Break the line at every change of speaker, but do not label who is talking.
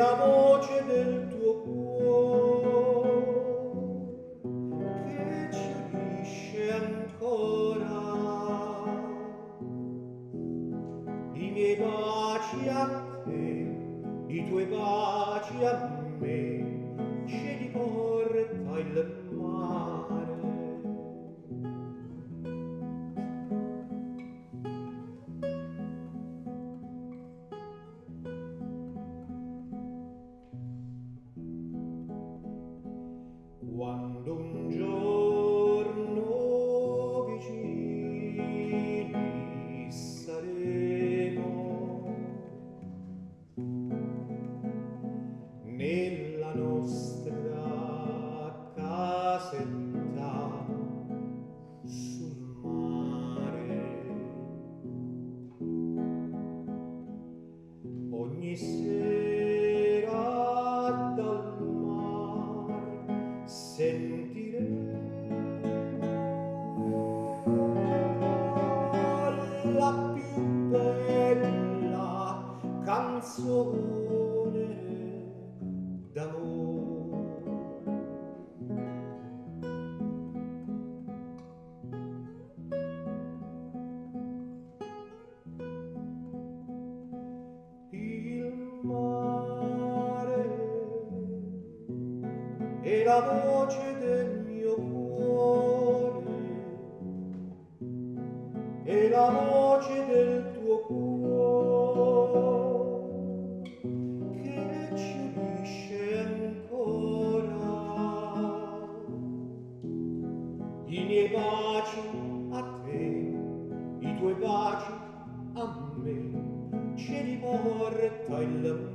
la voce del tuo cuore che ci unisce ancora. I miei baci a te, i tuoi baci a me, ce li porta il mare. Quando un giorno vicini saremo nella nostra casetta sul mare, ogni sera dal mar sentiremo la più bella canzone d'amore. Il mare è la voce del mio cuore, è la voce del tuo cuore che ci unisce ancora. I miei baci a te, i tuoi baci a me, ce li porta il